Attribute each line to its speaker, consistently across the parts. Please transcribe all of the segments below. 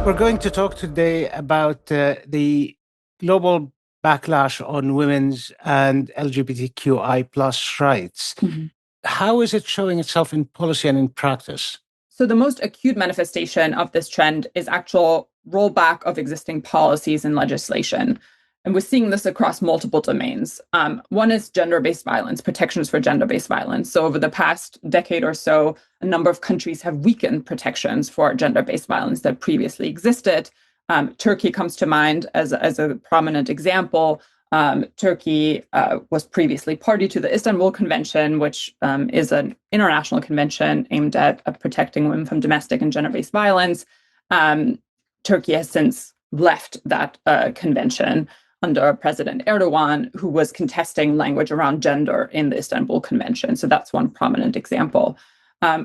Speaker 1: We're going to talk today about the global backlash on women's and LGBTQI plus rights.
Speaker 2: Mhm.
Speaker 1: How is it showing itself in policy and in practice?
Speaker 2: So the most acute manifestation of this trend is actual rollback of existing policies and legislation. And we're seeing this across multiple domains. One is gender-based violence, protections for gender-based violence. So over the past decade or so, a number of countries have weakened protections for gender-based violence that previously existed. Turkey comes to mind as a prominent example. Turkey was previously party to the Istanbul Convention, which is an international convention aimed at protecting women from domestic and gender-based violence. Turkey has since left that convention under President Erdogan, who was contesting language around gender in the Istanbul Convention. So that's one prominent example.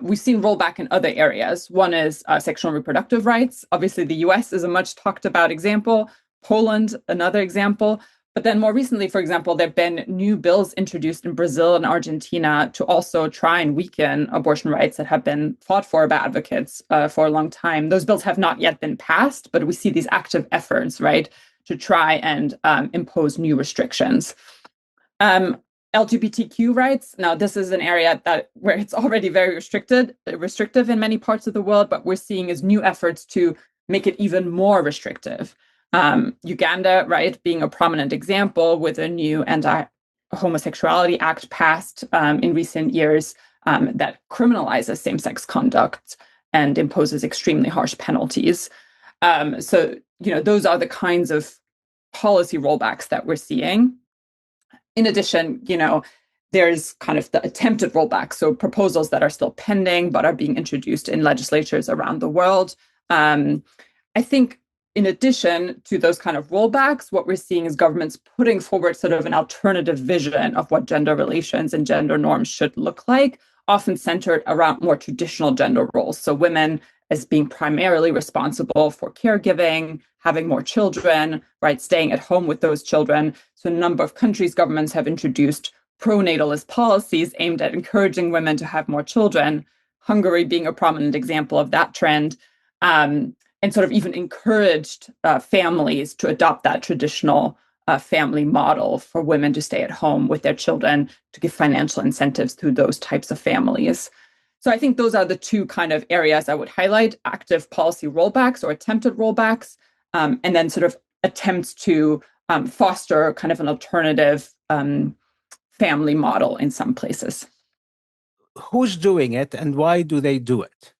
Speaker 2: We've seen rollback in other areas. One is sexual and reproductive rights. Obviously, the US is a much talked about example. Poland, another example. But then more recently, for example, there have been new bills introduced in Brazil and Argentina to also try and weaken abortion rights that have been fought for by advocates for a long time. Those bills have not yet been passed, but we see these active efforts, right, to try and impose new restrictions. LGBTQ rights. Now, this is an area where it's already very restrictive in many parts of the world, but we're seeing is new efforts to make it even more restrictive. Uganda, right, being a prominent example with a new Anti-Homosexuality Act passed in recent years that criminalizes same-sex conduct and imposes extremely harsh penalties. So, those are the kinds of policy rollbacks that we're seeing. In addition, there's kind of the attempted rollback, so proposals that are still pending but are being introduced in legislatures around the world. I think in addition to those kind of rollbacks, what we're seeing is governments putting forward sort of an alternative vision of what gender relations and gender norms should look like, often centered around more traditional gender roles. So women as being primarily responsible for caregiving, having more children, right, staying at home with those children. So a number of countries' governments have introduced pro-natalist policies aimed at encouraging women to have more children, Hungary being a prominent example of that trend. And sort of even encouraged families to adopt that traditional family model for women to stay at home with their children, to give financial incentives to those types of families. So I think those are the two kind of areas I would highlight: active policy rollbacks or attempted rollbacks, and then sort of attempts to foster kind of an alternative family model in some places.
Speaker 1: Who's doing it and why do they do it?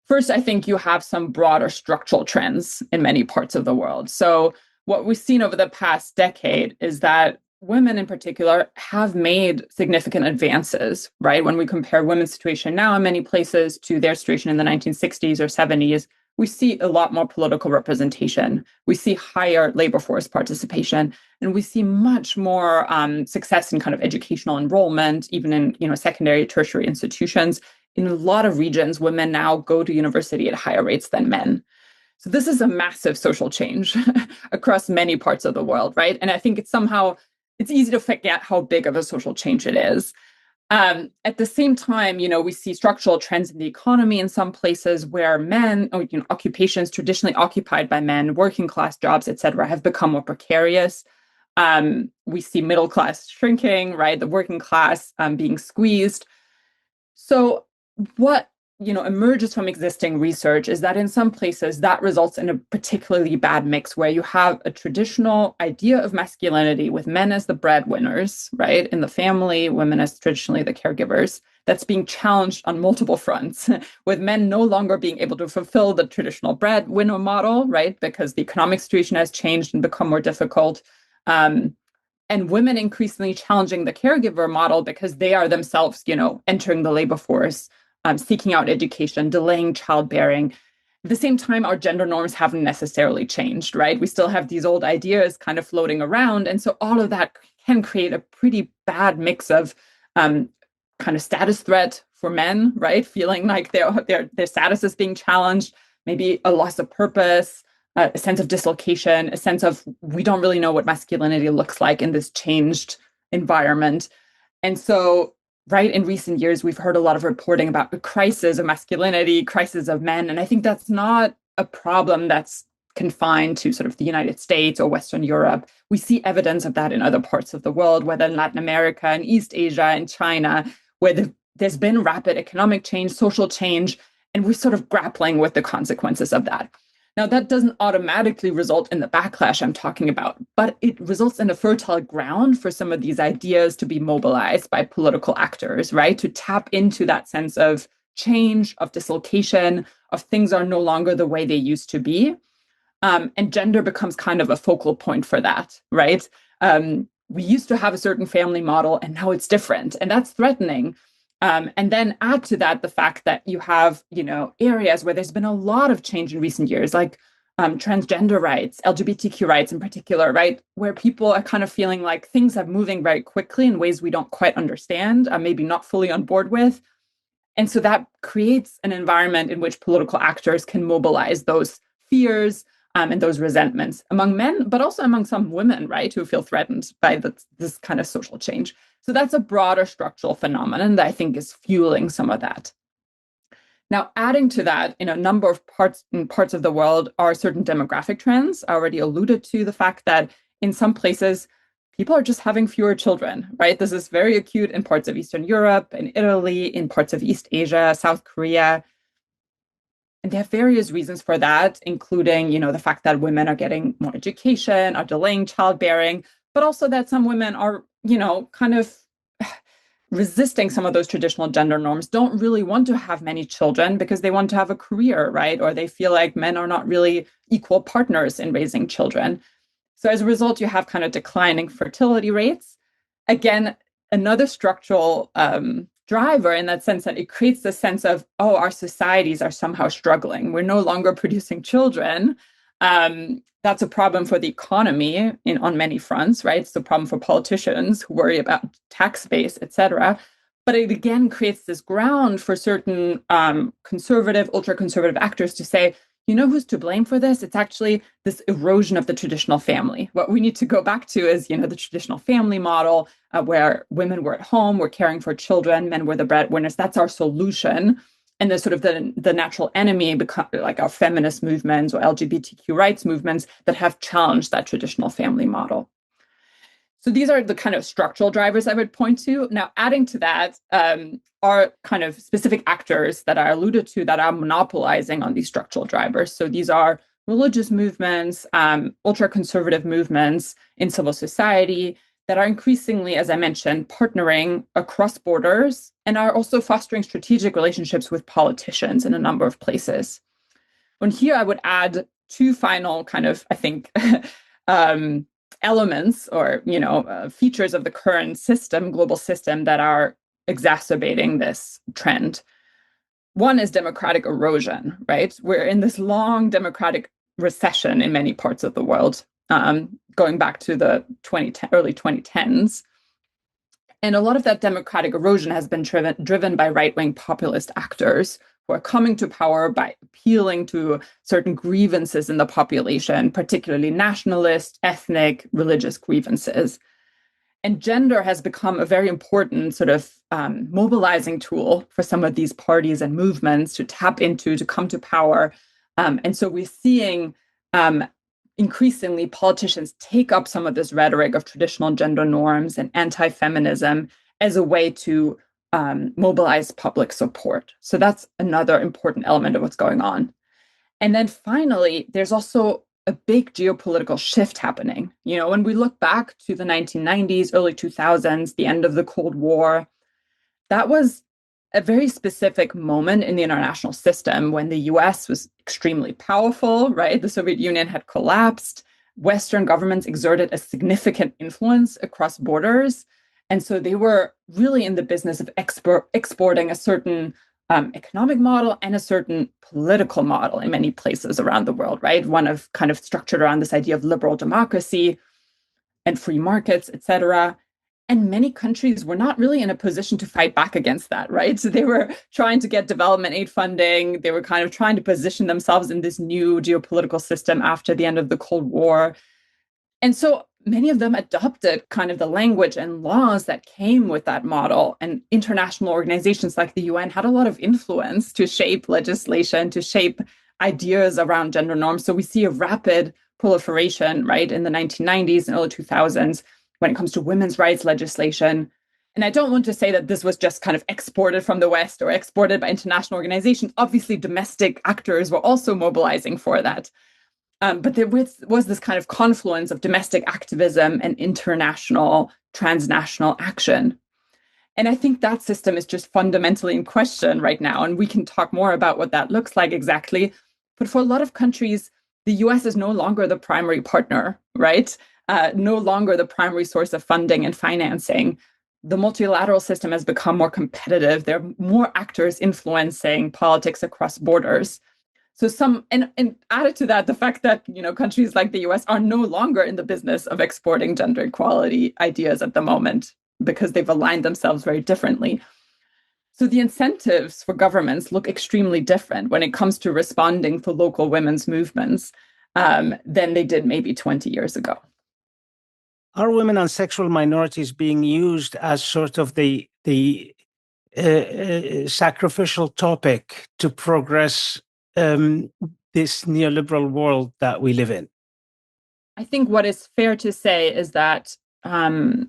Speaker 2: First, I think you have some broader structural trends in many parts of the world. So what we've seen over the past decade is that women in particular have made significant advances, right? When we compare women's situation now in many places to their situation in the 1960s or 70s, we see a lot more political representation. We see higher labor force participation, and we see much more success in kind of educational enrollment, even in secondary, tertiary institutions. In a lot of regions, women now go to university at higher rates than men. So this is a massive social change across many parts of the world, right? And I think it's easy to forget how big of a social change it is. At the same time, we see structural trends in the economy in some places where men, occupations traditionally occupied by men, working class jobs, et cetera, have become more precarious. We see middle class shrinking, right? The working class being squeezed. So what emerges from existing research is that in some places that results in a particularly bad mix where you have a traditional idea of masculinity with men as the breadwinners, right, in the family, women as traditionally the caregivers, that's being challenged on multiple fronts, with men no longer being able to fulfill the traditional breadwinner model, right, because the economic situation has changed and become more difficult. And women increasingly challenging the caregiver model because they are themselves, entering the labor force, seeking out education, delaying childbearing. At the same time, our gender norms haven't necessarily changed, right? We still have these old ideas kind of floating around. And so all of that can create a pretty bad mix of kind of status threat for men, right? Feeling like their status is being challenged, maybe a loss of purpose, a sense of dislocation, a sense of we don't really know what masculinity looks like in this changed environment. And so, right, in recent years, we've heard a lot of reporting about the crisis of masculinity, crisis of men. And I think that's not a problem that's confined to sort of the United States or Western Europe. We see evidence of that in other parts of the world, whether in Latin America and East Asia and China, where there's been rapid economic change, social change, and we're sort of grappling with the consequences of that. Now, that doesn't automatically result in the backlash I'm talking about, but it results in a fertile ground for some of these ideas to be mobilized by political actors, right? To tap into that sense of change, of dislocation, of things are no longer the way they used to be. And gender becomes kind of a focal point for that, right? We used to have a certain family model, and now it's different, and that's threatening. And then add to that the fact that you have, areas where there's been a lot of change in recent years, like transgender rights, LGBTQ rights in particular, right? Where people are kind of feeling like things are moving very quickly in ways we don't quite understand, maybe not fully on board with. And so that creates an environment in which political actors can mobilize those fears and those resentments among men, but also among some women, right, who feel threatened by this kind of social change. So that's a broader structural phenomenon that I think is fueling some of that. Now, adding to that, in a number of parts of the world are certain demographic trends. I already alluded to the fact that in some places, people are just having fewer children, right? This is very acute in parts of Eastern Europe, in Italy, in parts of East Asia, South Korea. And there are various reasons for that, including, the fact that women are getting more education, are delaying childbearing, but also that some women are, kind of resisting some of those traditional gender norms, don't really want to have many children because they want to have a career, right? Or they feel like men are not really equal partners in raising children. So as a result, you have kind of declining fertility rates. Again, another structural driver in that sense that it creates the sense of, oh, our societies are somehow struggling. We're no longer producing children. That's a problem for the economy on many fronts, right? It's a problem for politicians who worry about tax base, et cetera. But it again creates this ground for certain conservative, ultra-conservative actors to say, who's to blame for this? It's actually this erosion of the traditional family. What we need to go back to is, the traditional family model where women were at home, were caring for children, men were the breadwinners. That's our solution. And the sort of the natural enemy become like our feminist movements or LGBTQ rights movements that have challenged that traditional family model. So these are the kind of structural drivers I would point to. Now, adding to that are kind of specific actors that I alluded to that are monopolizing on these structural drivers. So these are religious movements, ultra-conservative movements in civil society that are increasingly, as I mentioned, partnering across borders and are also fostering strategic relationships with politicians in a number of places. And here I would add two final kind of, I think, elements or, features of the current system, global system, that are exacerbating this trend. One is democratic erosion, right? We're in this long democratic recession in many parts of the world, going back to the early 2010s. And a lot of that democratic erosion has been driven by right-wing populist actors who are coming to power by appealing to certain grievances in the population, particularly nationalist, ethnic, religious grievances. And gender has become a very important sort of mobilizing tool for some of these parties and movements to tap into, to come to power. And so we're seeing increasingly politicians take up some of this rhetoric of traditional gender norms and anti-feminism as a way to mobilize public support. So that's another important element of what's going on. And then finally, there's also a big geopolitical shift happening. When we look back to the 1990s, early 2000s, the end of the Cold War, that was a very specific moment in the international system when the US was extremely powerful, right? The Soviet Union had collapsed. Western governments exerted a significant influence across borders. And so they were really in the business of exporting a certain economic model and a certain political model in many places around the world, right? One of kind of structured around this idea of liberal democracy and free markets, et cetera. And many countries were not really in a position to fight back against that, right? So they were trying to get development aid funding. They were kind of trying to position themselves in this new geopolitical system after the end of the Cold War. And so many of them adopted kind of the language and laws that came with that model. And international organizations like the UN had a lot of influence to shape legislation, to shape ideas around gender norms. So we see a rapid proliferation, right, in the 1990s and early 2000s when it comes to women's rights legislation. And I don't want to say that this was just kind of exported from the West or exported by international organizations. Obviously, domestic actors were also mobilizing for that. But there was this kind of confluence of domestic activism and international, transnational action. And I think that system is just fundamentally in question right now. And we can talk more about what that looks like exactly. But for a lot of countries, the US is no longer the primary partner, right? No longer the primary source of funding and financing. The multilateral system has become more competitive. There are more actors influencing politics across borders. So and added to that, the fact that countries like the US are no longer in the business of exporting gender equality ideas at the moment because they've aligned themselves very differently. So the incentives for governments look extremely different when it comes to responding to local women's movements than they did maybe 20 years ago.
Speaker 1: Are women and sexual minorities being used as sort of the sacrificial topic to progress this neoliberal world that we live in?
Speaker 2: I think what is fair to say is that the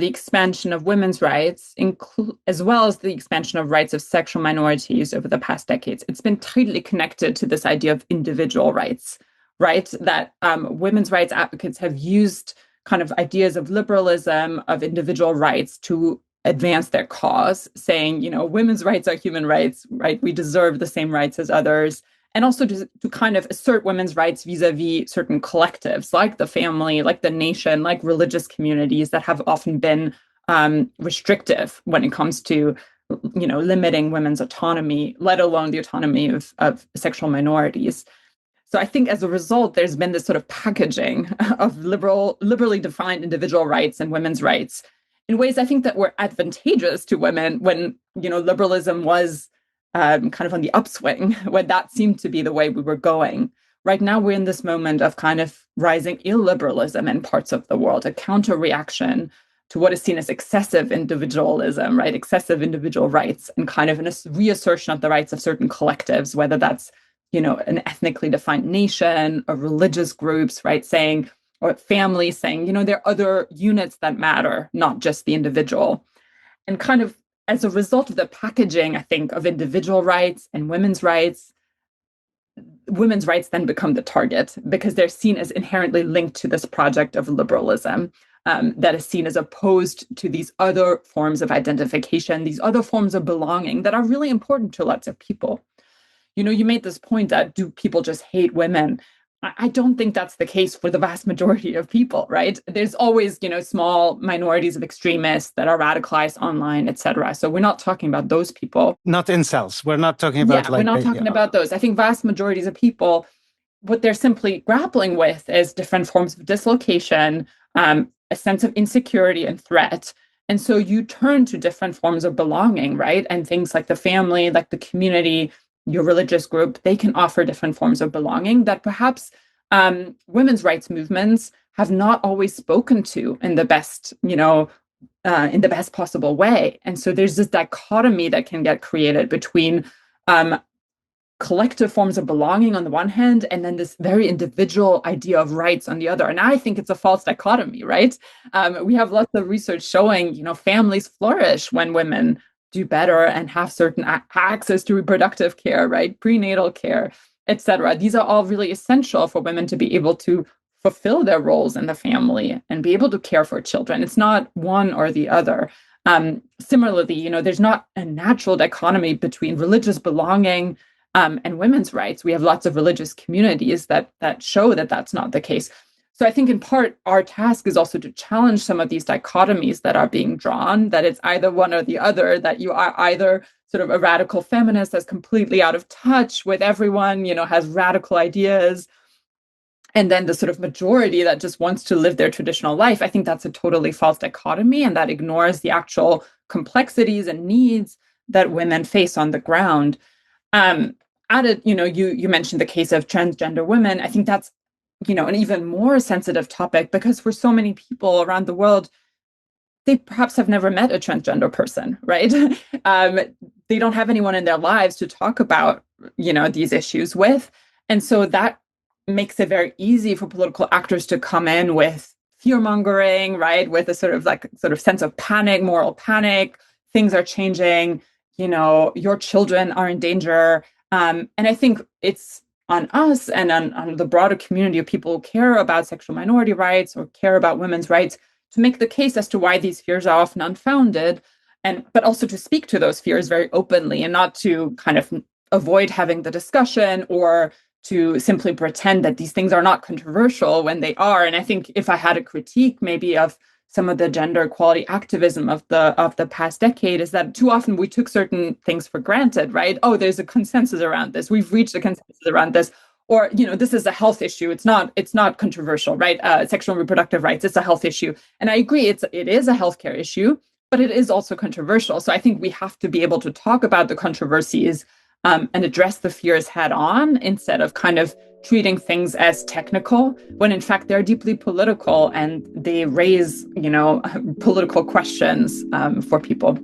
Speaker 2: expansion of women's rights, as well as the expansion of rights of sexual minorities over the past decades, it's been tightly connected to this idea of individual rights, right? That women's rights advocates have used kind of ideas of liberalism, of individual rights to advance their cause, saying, women's rights are human rights, right? We deserve the same rights as others. And also to kind of assert women's rights vis-a-vis certain collectives like the family, like the nation, like religious communities that have often been restrictive when it comes to, limiting women's autonomy, let alone the autonomy of sexual minorities. So I think as a result, there's been this sort of packaging of liberally defined individual rights and women's rights in ways I think that were advantageous to women when, liberalism was kind of on the upswing, when that seemed to be the way we were going. Right now, we're in this moment of kind of rising illiberalism in parts of the world, a counter reaction to what is seen as excessive individualism, right? Excessive individual rights, and kind of a reassertion of the rights of certain collectives, whether that's an ethnically defined nation or religious groups, right? Saying, or families saying, there are other units that matter, not just the individual. And kind of as a result of the packaging, I think, of individual rights and women's rights then become the target because they're seen as inherently linked to this project of liberalism that is seen as opposed to these other forms of identification, these other forms of belonging that are really important to lots of people. You made this point that do people just hate women? I don't think that's the case for the vast majority of people, right? There's always, small minorities of extremists that are radicalized online, etc. So we're not talking about those people.
Speaker 1: Not incels. We're not talking about
Speaker 2: we're not talking about those. I think vast majorities of people, what they're simply grappling with is different forms of dislocation, a sense of insecurity and threat. And so you turn to different forms of belonging, right? And things like the family, like the community, your religious group, they can offer different forms of belonging that perhaps women's rights movements have not always spoken to in the best, in the best possible way. And so there's this dichotomy that can get created between collective forms of belonging on the one hand, and then this very individual idea of rights on the other. And I think it's a false dichotomy, right? We have lots of research showing, families flourish when women do better and have certain access to reproductive care, right? Prenatal care, etc. These are all really essential for women to be able to fulfill their roles in the family and be able to care for children. It's not one or the other. Similarly, there's not a natural dichotomy between religious belonging and women's rights. We have lots of religious communities that show that that's not the case. So I think in part, our task is also to challenge some of these dichotomies that are being drawn, that it's either one or the other, that you are either sort of a radical feminist that's completely out of touch with everyone, has radical ideas, and then the sort of majority that just wants to live their traditional life. I think that's a totally false dichotomy, and that ignores the actual complexities and needs that women face on the ground. You mentioned the case of transgender women. I think that's an even more sensitive topic because for so many people around the world, they perhaps have never met a transgender person, right? they don't have anyone in their lives to talk about, these issues with. And so that makes it very easy for political actors to come in with fear mongering, right? With a sort of sense of panic, moral panic. Things are changing. Your children are in danger. And I think it's on us and on the broader community of people who care about sexual minority rights or care about women's rights to make the case as to why these fears are often unfounded, but also to speak to those fears very openly and not to kind of avoid having the discussion or to simply pretend that these things are not controversial when they are. And I think if I had a critique maybe of some of the gender equality activism of the past decade, is that too often we took certain things for granted, right? Oh, there's a consensus around this. We've reached a consensus around this. Or, this is a health issue. It's not controversial, right? Sexual and reproductive rights, it's a health issue. And I agree, it is a healthcare issue, but it is also controversial. So I think we have to be able to talk about the controversies and address the fears head on instead of kind of treating things as technical when in fact they're deeply political and they raise, political questions for people.